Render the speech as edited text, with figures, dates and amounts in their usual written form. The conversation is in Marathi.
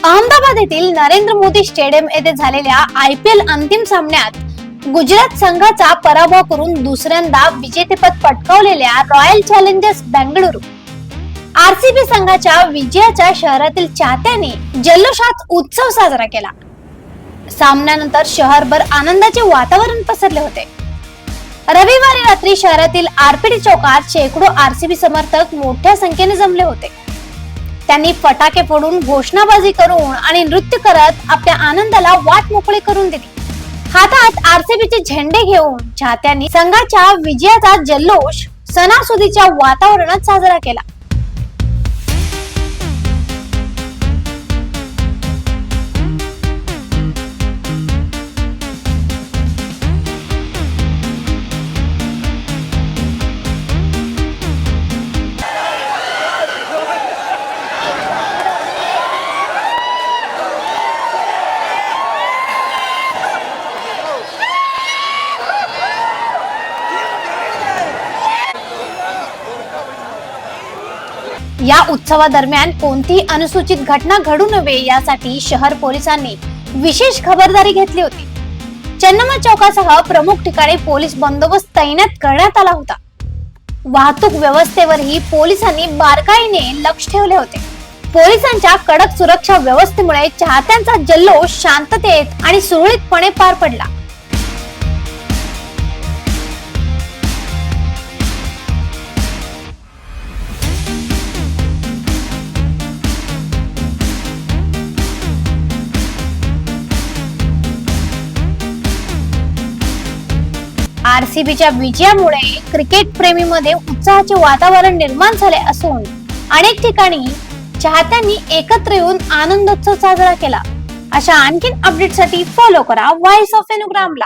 अहमदाबाद येथील नरेंद्र मोदी स्टेडियम येथे झालेल्या IPL अंतिम सामन्यात गुजरात संघाचा पराभव करून दुसऱ्यांदा विजेतेपद पटकावलेल्या रॉयल चॅलेंजर्स बेंगळुरू RCB संघाच्या विजयाच्या शहरातील चाहत्यांनी जल्लोषात उत्सव साजरा केला। सामन्यानंतर शहरभर आनंदाचे वातावरण पसरले होते। रविवारी रात्री शहरातील RPT चौकात शेकडो RCB समर्थक मोठ्या संख्येने जमले होते। त्यांनी फटाके फोडून, घोषणाबाजी करून आणि नृत्य करत आपल्या आनंदाला वाट मोकळी करून दिली। हातात RCBचे झेंडे घेऊन चाहत्यांनी संघाच्या विजयाचा जल्लोष सणासुदीच्या वातावरणात साजरा केला। या उत्सवादरम्यान कोणतीही अनुसूचित घटना घडू नये यासाठी शहर पोलिसांनी विशेष खबरदारी घेतली होती। चन्नमा चौकासह प्रमुख ठिकाणी पोलीस बंदोबस्त तैनात करण्यात आला होता। वाहतूक व्यवस्थेवरही पोलिसांनी बारकाईने लक्ष ठेवले होते। पोलिसांच्या कडक सुरक्षा व्यवस्थेमुळे चाहत्यांचा जल्लोष शांततेत आणि सुरळीतपणे पार पडला। RCBच्या विजयामुळे क्रिकेट प्रेमीमध्ये उत्साहाचे वातावरण निर्माण झाले असून अनेक ठिकाणी चाहत्यांनी एकत्र येऊन आनंदोत्सव साजरा केला। अशा आणखीन अपडेटसाठी फॉलो करा व्हॉइस ऑफ वेणुग्रामला।